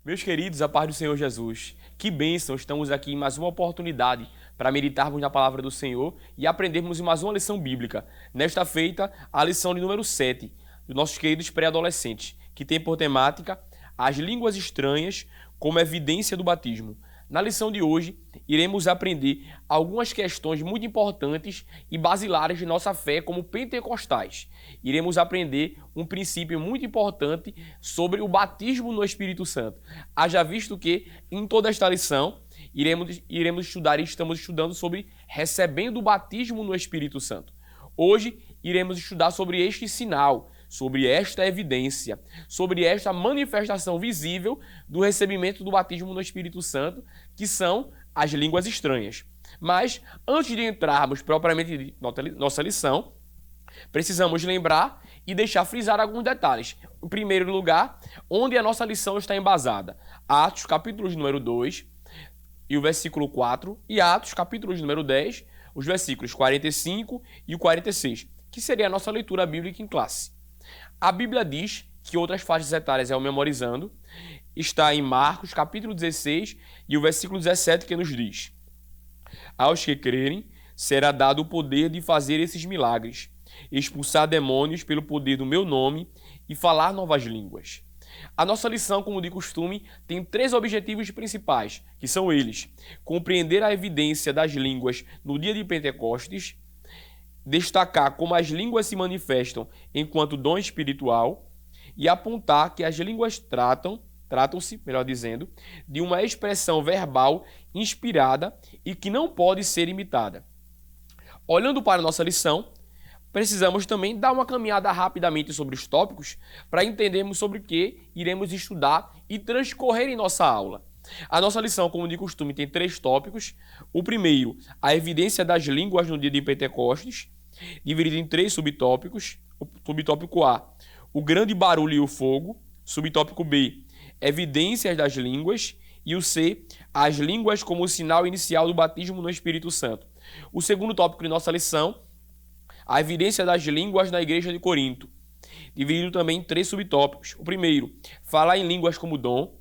Meus queridos, a paz do Senhor Jesus, que bênção, estamos aqui em mais uma oportunidade para meditarmos na palavra do Senhor e aprendermos mais uma lição bíblica. Nesta feita, a lição de número 7, dos nossos queridos pré-adolescentes, que tem por temática as línguas estranhas como evidência do batismo. Na lição de hoje, iremos aprender algumas questões muito importantes e basilares de nossa fé como pentecostais. Iremos aprender um princípio muito importante sobre o batismo no Espírito Santo. Haja visto que, em toda esta lição, iremos estudar e estamos estudando sobre recebendo o batismo no Espírito Santo. Hoje, iremos estudar sobre este sinal, sobre esta evidência, sobre esta manifestação visível do recebimento do batismo no Espírito Santo, que são as línguas estranhas. Mas, antes de entrarmos propriamente na nossa lição, precisamos lembrar e deixar frisar alguns detalhes. Em primeiro lugar, onde a nossa lição está embasada. Atos, capítulo número 2, e o versículo 4, e Atos, capítulo número 10, os versículos 45 e o 46, que seria a nossa leitura bíblica em classe. A Bíblia diz que outras faixas etárias é o memorizando, está em Marcos, capítulo 16, e o versículo 17, que nos diz: aos que crerem, será dado o poder de fazer esses milagres, expulsar demônios pelo poder do meu nome e falar novas línguas. A nossa lição, como de costume, tem 3 objetivos principais, que são eles: compreender a evidência das línguas no dia de Pentecostes, destacar como as línguas se manifestam enquanto dom espiritual e apontar que as línguas tratam-se, melhor dizendo, de uma expressão verbal inspirada e que não pode ser imitada. Olhando para a nossa lição, precisamos também dar uma caminhada rapidamente sobre os tópicos para entendermos sobre o que iremos estudar e transcorrer em nossa aula. A nossa lição, como de costume, tem 3 tópicos. O primeiro, a evidência das línguas no dia de Pentecostes, dividido em 3 subtópicos. O subtópico A, o grande barulho e o fogo. Subtópico B, evidências das línguas. E o C, as línguas como sinal inicial do batismo no Espírito Santo. O segundo tópico de nossa lição, a evidência das línguas na igreja de Corinto, dividido também em 3 subtópicos. O primeiro, falar em línguas como dom,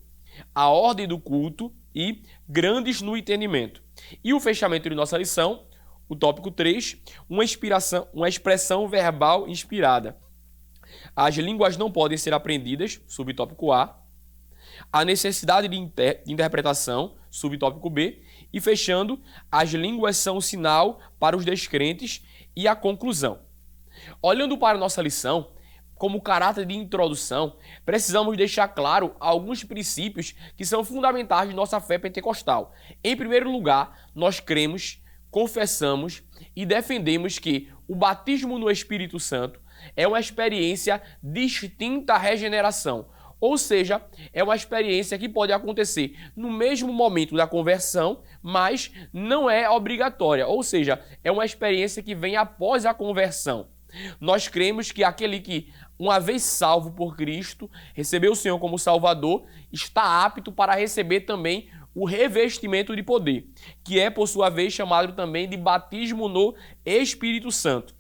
a ordem do culto e grandes no entendimento. E o fechamento de nossa lição, o tópico 3, uma expressão verbal inspirada. As línguas não podem ser aprendidas, subtópico A necessidade de interpretação, subtópico B, e fechando, as línguas são um sinal para os descrentes e a conclusão. Olhando para a nossa lição, como caráter de introdução, precisamos deixar claro alguns princípios que são fundamentais de nossa fé pentecostal. Em primeiro lugar, nós cremos, confessamos e defendemos que o batismo no Espírito Santo é uma experiência distinta à regeneração. Ou seja, é uma experiência que pode acontecer no mesmo momento da conversão, mas não é obrigatória. Ou seja, é uma experiência que vem após a conversão. Nós cremos que aquele que, uma vez salvo por Cristo, recebeu o Senhor como Salvador, está apto para receber também o revestimento de poder, que é, por sua vez, chamado também de batismo no Espírito Santo.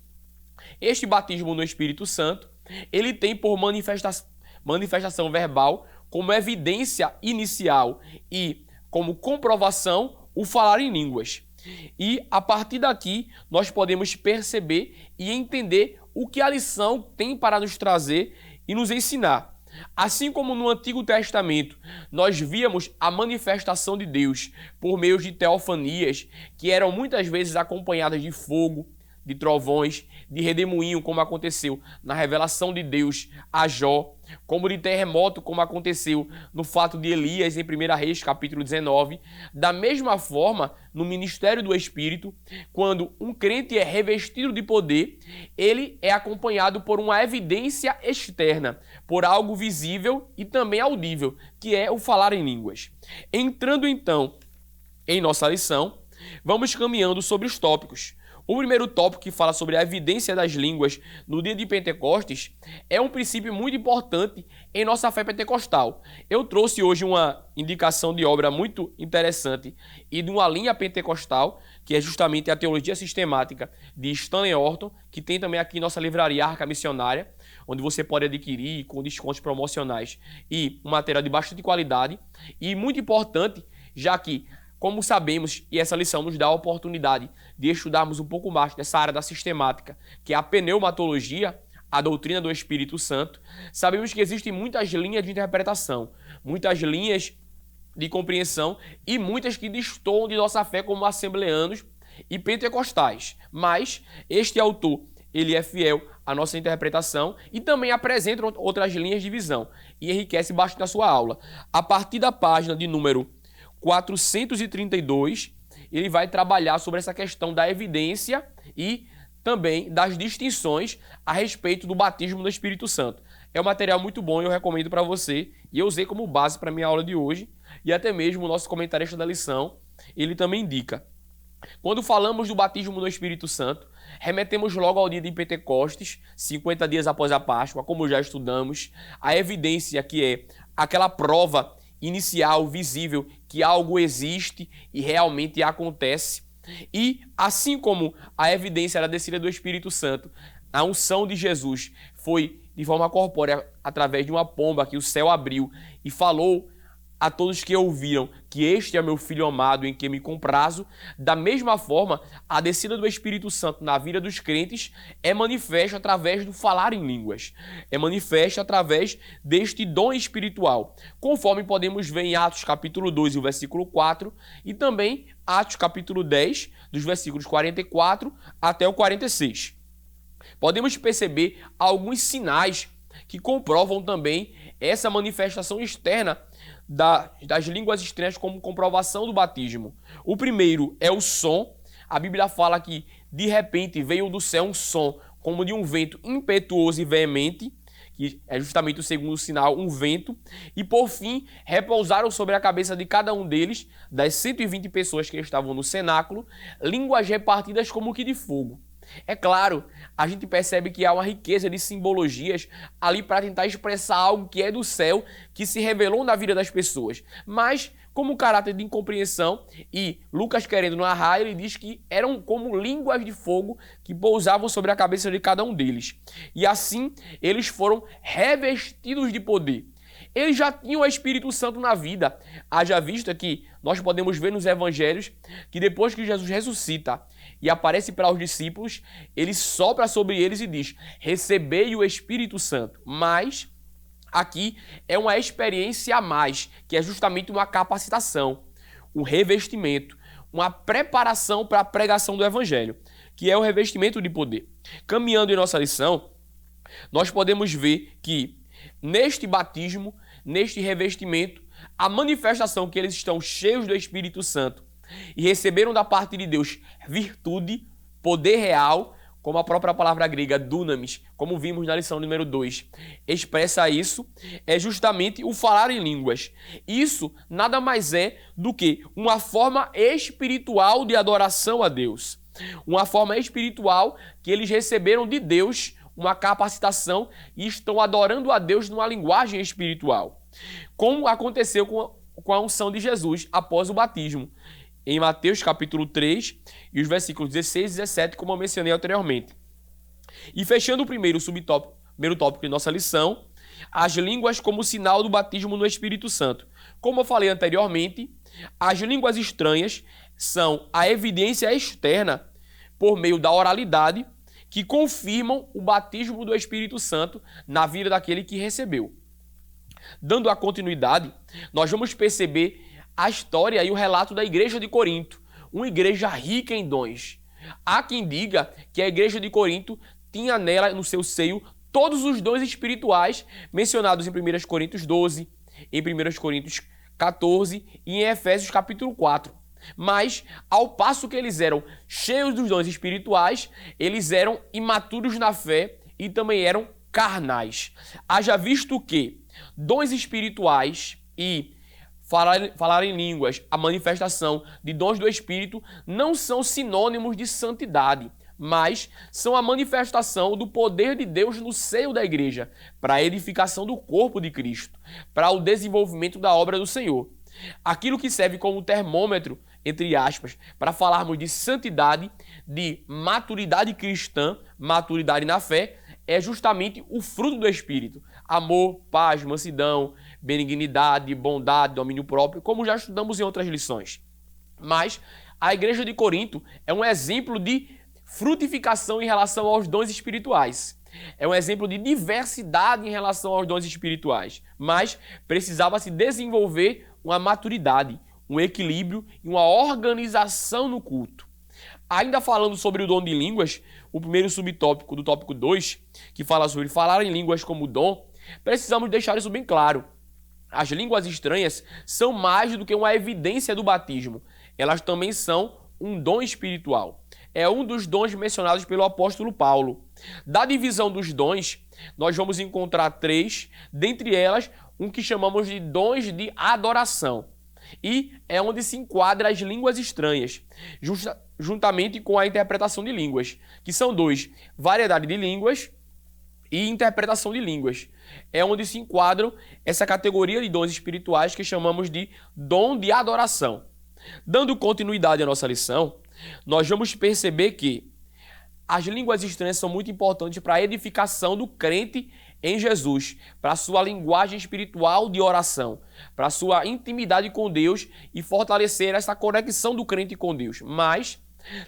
Este batismo no Espírito Santo, ele tem por manifestação verbal como evidência inicial e como comprovação o falar em línguas. E a partir daqui nós podemos perceber e entender o que a lição tem para nos trazer e nos ensinar. Assim como no Antigo Testamento nós víamos a manifestação de Deus por meio de teofanias que eram muitas vezes acompanhadas de fogo, de trovões, de redemoinho, como aconteceu na revelação de Deus a Jó, como de terremoto, como aconteceu no fato de Elias em 1 Reis, capítulo 19. Da mesma forma, no ministério do Espírito, quando um crente é revestido de poder, ele é acompanhado por uma evidência externa, por algo visível e também audível, que é o falar em línguas. Entrando então em nossa lição, vamos caminhando sobre os tópicos. O primeiro tópico, que fala sobre a evidência das línguas no dia de Pentecostes, é um princípio muito importante em nossa fé pentecostal. Eu trouxe hoje uma indicação de obra muito interessante e de uma linha pentecostal, que é justamente a Teologia Sistemática de Stanley Horton, que tem também aqui em nossa livraria Arca Missionária, onde você pode adquirir com descontos promocionais e um material de bastante qualidade. E muito importante, já que, como sabemos, e essa lição nos dá a oportunidade de estudarmos um pouco mais dessa área da sistemática, que é a pneumatologia, a doutrina do Espírito Santo, sabemos que existem muitas linhas de interpretação, muitas linhas de compreensão e muitas que destoam de nossa fé como assembleanos e pentecostais. Mas este autor, ele é fiel à nossa interpretação e também apresenta outras linhas de visão e enriquece bastante a sua aula. A partir da página de número 432, ele vai trabalhar sobre essa questão da evidência e também das distinções a respeito do batismo no Espírito Santo. É um material muito bom e eu recomendo para você, e eu usei como base para a minha aula de hoje, e até mesmo o nosso comentarista da lição, ele também indica. Quando falamos do batismo no Espírito Santo, remetemos logo ao dia de Pentecostes, 50 dias após a Páscoa, como já estudamos, a evidência que é aquela prova inicial, visível, que algo existe e realmente acontece. E assim como a evidência da descida do Espírito Santo, a unção de Jesus foi de forma corpórea através de uma pomba que o céu abriu e falou a todos que ouviram que este é meu filho amado em quem me comprazo, da mesma forma, a descida do Espírito Santo na vida dos crentes é manifesta através do falar em línguas, é manifesta através deste dom espiritual, conforme podemos ver em Atos capítulo 2 e o versículo 4, e também Atos capítulo 10, dos versículos 44 até o 46. Podemos perceber alguns sinais que comprovam também essa manifestação externa das línguas estranhas como comprovação do batismo. O primeiro é o som. A Bíblia fala que de repente veio do céu um som como de um vento impetuoso e veemente, que é justamente o segundo sinal, um vento, e por fim repousaram sobre a cabeça de cada um deles, das 120 pessoas que estavam no cenáculo, línguas repartidas como que de fogo. É claro, a gente percebe que há uma riqueza de simbologias ali para tentar expressar algo que é do céu, que se revelou na vida das pessoas. Mas, como caráter de incompreensão, e Lucas querendo narrar, ele diz que eram como línguas de fogo que pousavam sobre a cabeça de cada um deles. E assim, eles foram revestidos de poder. Eles já tinham o Espírito Santo na vida. Haja vista que nós podemos ver nos evangelhos que depois que Jesus ressuscita e aparece para os discípulos, ele sopra sobre eles e diz: recebei o Espírito Santo. Mas aqui é uma experiência a mais, que é justamente uma capacitação, um revestimento, uma preparação para a pregação do evangelho, que é o revestimento de poder. Caminhando em nossa lição, nós podemos ver que neste batismo, neste revestimento, a manifestação que eles estão cheios do Espírito Santo e receberam da parte de Deus virtude, poder real, como a própria palavra grega dunamis, como vimos na lição número 2, expressa isso, é justamente o falar em línguas. Isso nada mais é do que uma forma espiritual de adoração a Deus. Uma forma espiritual que eles receberam de Deus, uma capacitação, e estão adorando a Deus numa linguagem espiritual. Como aconteceu com a unção de Jesus após o batismo, em Mateus capítulo 3 e os versículos 16 e 17, como eu mencionei anteriormente. E fechando o primeiro tópico de nossa lição, as línguas como sinal do batismo no Espírito Santo. Como eu falei anteriormente, as línguas estranhas são a evidência externa por meio da oralidade que confirmam o batismo do Espírito Santo na vida daquele que recebeu. Dando a continuidade, nós vamos perceber a história e o relato da igreja de Corinto, uma igreja rica em dons. Há quem diga que a igreja de Corinto tinha nela, no seu seio, todos os dons espirituais mencionados em 1 Coríntios 12, em 1 Coríntios 14 e em Efésios capítulo 4. Mas, ao passo que eles eram cheios dos dons espirituais, eles eram imaturos na fé e também eram carnais. Haja visto que dons espirituais e falar em línguas, a manifestação de dons do Espírito, não são sinônimos de santidade, mas são a manifestação do poder de Deus no seio da igreja, para a edificação do corpo de Cristo, para o desenvolvimento da obra do Senhor. Aquilo que serve como termômetro, entre aspas, para falarmos de santidade, de maturidade cristã, maturidade na fé, é justamente o fruto do Espírito. Amor, paz, mansidão, benignidade, bondade, domínio próprio, como já estudamos em outras lições. Mas a igreja de Corinto é um exemplo de frutificação em relação aos dons espirituais. É um exemplo de diversidade em relação aos dons espirituais. Mas precisava se desenvolver uma maturidade, um equilíbrio e uma organização no culto. Ainda falando sobre o dom de línguas, o primeiro subtópico do tópico 2, que fala sobre falar em línguas como dom, precisamos deixar isso bem claro. As línguas estranhas são mais do que uma evidência do batismo. Elas também são um dom espiritual. É um dos dons mencionados pelo apóstolo Paulo. Da divisão dos dons, nós vamos encontrar 3, dentre elas, um que chamamos de dons de adoração. E é onde se enquadra as línguas estranhas, juntamente com a interpretação de línguas, que são 2, variedade de línguas e interpretação de línguas. É onde se enquadram essa categoria de dons espirituais que chamamos de dom de adoração. Dando continuidade à nossa lição, nós vamos perceber que as línguas estranhas são muito importantes para a edificação do crente em Jesus, para a sua linguagem espiritual de oração, para a sua intimidade com Deus e fortalecer essa conexão do crente com Deus. Mas,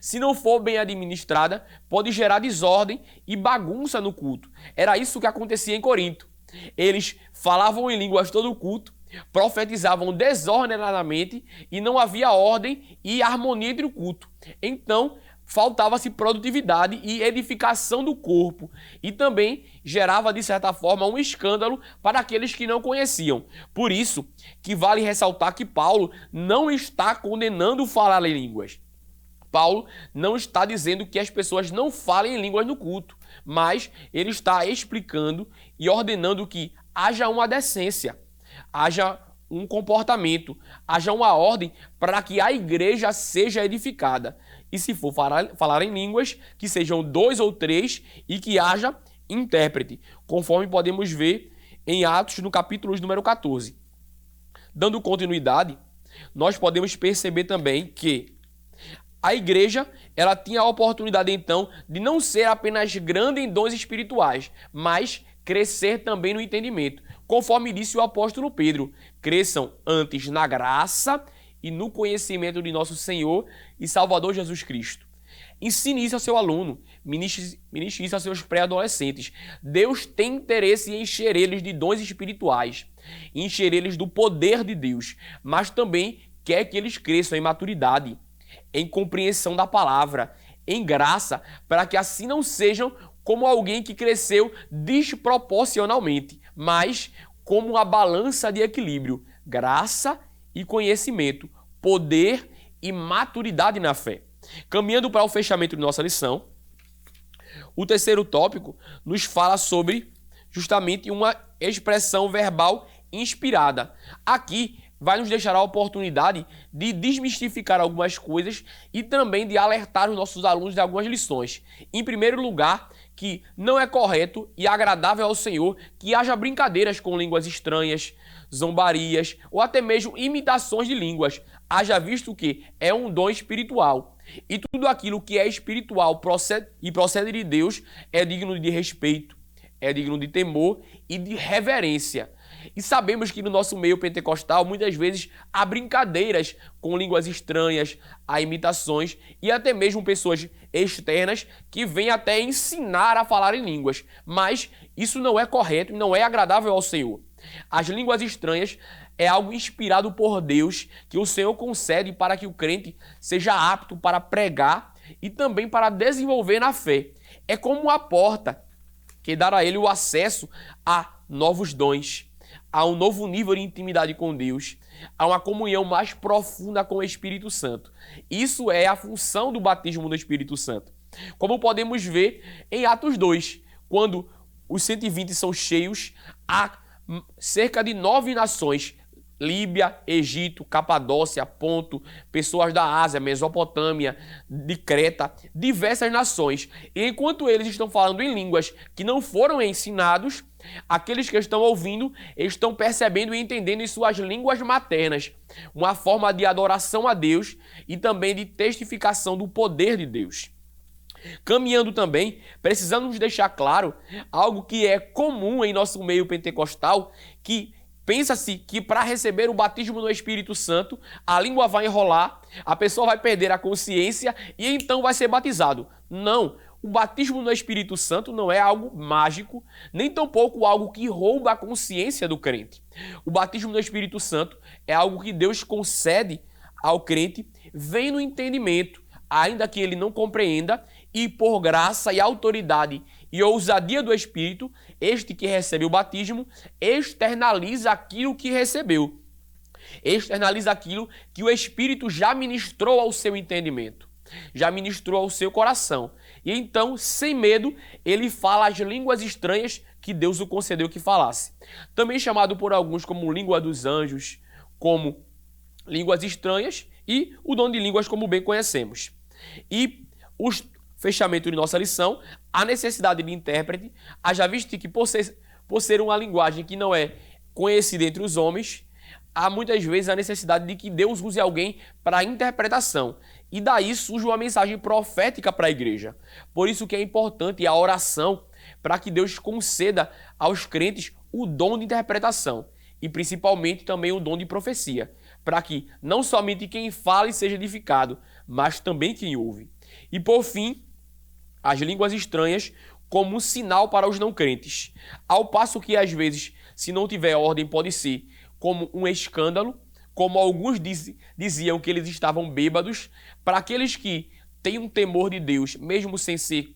se não for bem administrada, pode gerar desordem e bagunça no culto. Era isso que acontecia em Corinto. Eles falavam em línguas todo o culto, profetizavam desordenadamente e não havia ordem e harmonia entre o culto. Então, faltava-se produtividade e edificação do corpo e também gerava, de certa forma, um escândalo para aqueles que não conheciam. Por isso que vale ressaltar que Paulo não está condenando falar em línguas. Paulo não está dizendo que as pessoas não falem em línguas no culto, mas ele está explicando e ordenando que haja uma decência, haja um comportamento, haja uma ordem para que a igreja seja edificada. E se for falar em línguas, que sejam 2 ou 3 e que haja intérprete, conforme podemos ver em Atos, no capítulo número 14. Dando continuidade, nós podemos perceber também que a igreja, ela tinha a oportunidade então de não ser apenas grande em dons espirituais, mas crescer também no entendimento. Conforme disse o apóstolo Pedro, cresçam antes na graça e no conhecimento de nosso Senhor e Salvador Jesus Cristo. Ensine isso ao seu aluno, ministre isso aos seus pré-adolescentes. Deus tem interesse em encher eles de dons espirituais, encher eles do poder de Deus, mas também quer que eles cresçam em maturidade, em compreensão da palavra, em graça, para que assim não sejam como alguém que cresceu desproporcionalmente, mas como uma balança de equilíbrio, graça e conhecimento, poder e maturidade na fé. Caminhando para o fechamento de nossa lição, o terceiro tópico nos fala sobre justamente uma expressão verbal inspirada. Aqui vai nos deixar a oportunidade de desmistificar algumas coisas e também de alertar os nossos alunos de algumas lições. Em primeiro lugar, que não é correto e agradável ao Senhor que haja brincadeiras com línguas estranhas, zombarias ou até mesmo imitações de línguas. Haja visto que é um dom espiritual. E tudo aquilo que é espiritual procede de Deus é digno de respeito, é digno de temor e de reverência. E sabemos que no nosso meio pentecostal, muitas vezes, há brincadeiras com línguas estranhas, há imitações e até mesmo pessoas externas que vêm até ensinar a falar em línguas. Mas isso não é correto e não é agradável ao Senhor. As línguas estranhas é algo inspirado por Deus que o Senhor concede para que o crente seja apto para pregar e também para desenvolver na fé. É como uma porta que dará a ele o acesso a novos dons, a um novo nível de intimidade com Deus, a uma comunhão mais profunda com o Espírito Santo. Isso é a função do batismo do Espírito Santo. Como podemos ver em Atos 2, quando os 120 são cheios, há cerca de 9 nações, Líbia, Egito, Capadócia, Ponto, pessoas da Ásia, Mesopotâmia, de Creta, diversas nações. E enquanto eles estão falando em línguas que não foram ensinados, aqueles que estão ouvindo estão percebendo e entendendo em suas línguas maternas uma forma de adoração a Deus e também de testificação do poder de Deus. Caminhando também, precisamos deixar claro algo que é comum em nosso meio pentecostal, que pensa-se que para receber o batismo no Espírito Santo, a língua vai enrolar, a pessoa vai perder a consciência e então vai ser batizado. Não, o batismo no Espírito Santo não é algo mágico, nem tampouco algo que rouba a consciência do crente. O batismo no Espírito Santo é algo que Deus concede ao crente, vem no entendimento, ainda que ele não compreenda, e por graça e autoridade e ousadia do Espírito, este que recebe o batismo externaliza aquilo que recebeu. Externaliza aquilo que o Espírito já ministrou ao seu entendimento, já ministrou ao seu coração. E então, sem medo, ele fala as línguas estranhas que Deus o concedeu que falasse. Também chamado por alguns como língua dos anjos, como línguas estranhas e o dom de línguas como bem conhecemos. E o fechamento de nossa lição, a necessidade de intérprete, haja visto que por ser uma linguagem que não é conhecida entre os homens, há muitas vezes a necessidade de que Deus use alguém para a interpretação. E daí surge uma mensagem profética para a igreja. Por isso que é importante a oração para que Deus conceda aos crentes o dom de interpretação e principalmente também o dom de profecia, para que não somente quem fala seja edificado, mas também quem ouve. E por fim, as línguas estranhas como um sinal para os não crentes. Ao passo que às vezes, se não tiver ordem, pode ser como um escândalo, como alguns diziam que eles estavam bêbados, para aqueles que têm um temor de Deus, mesmo sem ser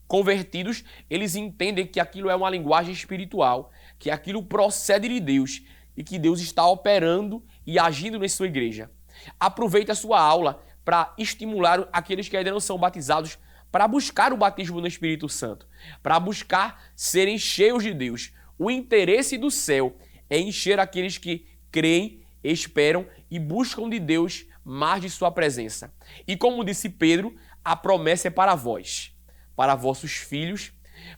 convertidos, eles entendem que aquilo é uma linguagem espiritual, que aquilo procede de Deus e que Deus está operando e agindo na sua igreja. Aproveite a sua aula para estimular aqueles que ainda não são batizados para buscar o batismo no Espírito Santo, para buscar serem cheios de Deus. O interesse do céu é encher aqueles que creem, esperam e buscam de Deus mais de sua presença. E como disse Pedro, a promessa é para vós, para vossos filhos,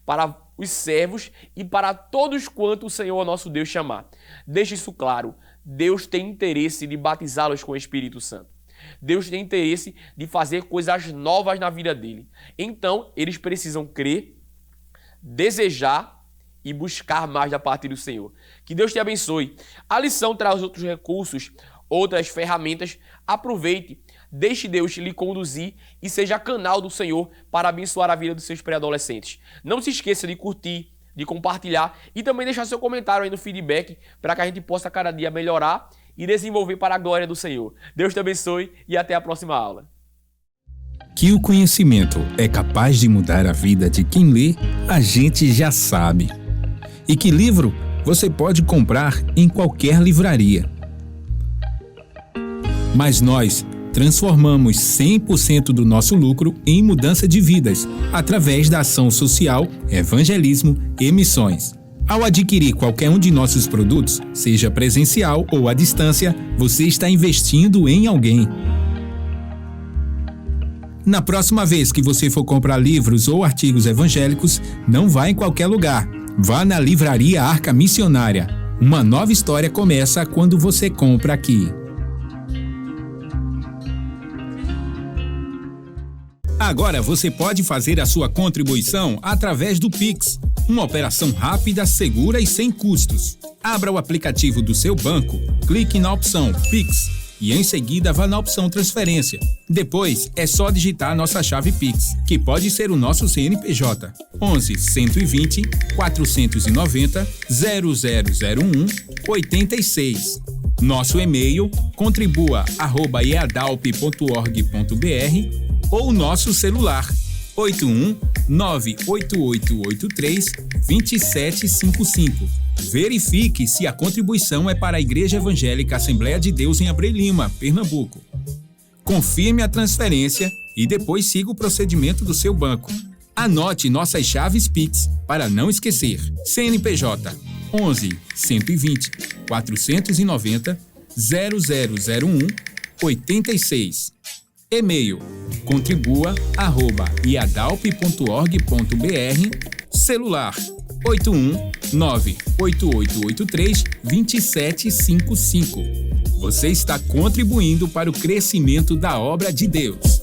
para os servos e para todos quanto o Senhor nosso Deus chamar. Deixe isso claro, Deus tem interesse de batizá-los com o Espírito Santo. Deus tem interesse de fazer coisas novas na vida dele. Então, eles precisam crer, desejar e buscar mais da parte do Senhor. Que Deus te abençoe. A lição traz outros recursos, outras ferramentas. Aproveite, deixe Deus lhe conduzir e seja canal do Senhor para abençoar a vida dos seus pré-adolescentes. Não se esqueça de curtir, de compartilhar e também deixar seu comentário aí no feedback para que a gente possa cada dia melhorar e desenvolver para a glória do Senhor. Deus te abençoe e até a próxima aula. Que o conhecimento é capaz de mudar a vida de quem lê, a gente já sabe. E que livro você pode comprar em qualquer livraria. Mas nós transformamos 100% do nosso lucro em mudança de vidas, através da ação social, evangelismo e missões. Ao adquirir qualquer um de nossos produtos, seja presencial ou à distância, você está investindo em alguém. Na próxima vez que você for comprar livros ou artigos evangélicos, não vá em qualquer lugar. Vá na Livraria Arca Missionária. Uma nova história começa quando você compra aqui. Agora você pode fazer a sua contribuição através do Pix, uma operação rápida, segura e sem custos. Abra o aplicativo do seu banco, clique na opção Pix e em seguida vá na opção Transferência. Depois é só digitar a nossa chave Pix, que pode ser o nosso CNPJ 11 120 490 0001 86. Nosso e-mail contribua@eadalp.org.br ou nosso celular 81-98883-2755. Verifique se a contribuição é para a Igreja Evangélica Assembleia de Deus em Abreu Lima, Pernambuco. Confirme a transferência e depois siga o procedimento do seu banco. Anote nossas chaves Pix para não esquecer. CNPJ 11 120 490 0001 86. E-mail contribua@iadalp.org.br. Celular 81-98883-2755. Você está contribuindo para o crescimento da obra de Deus.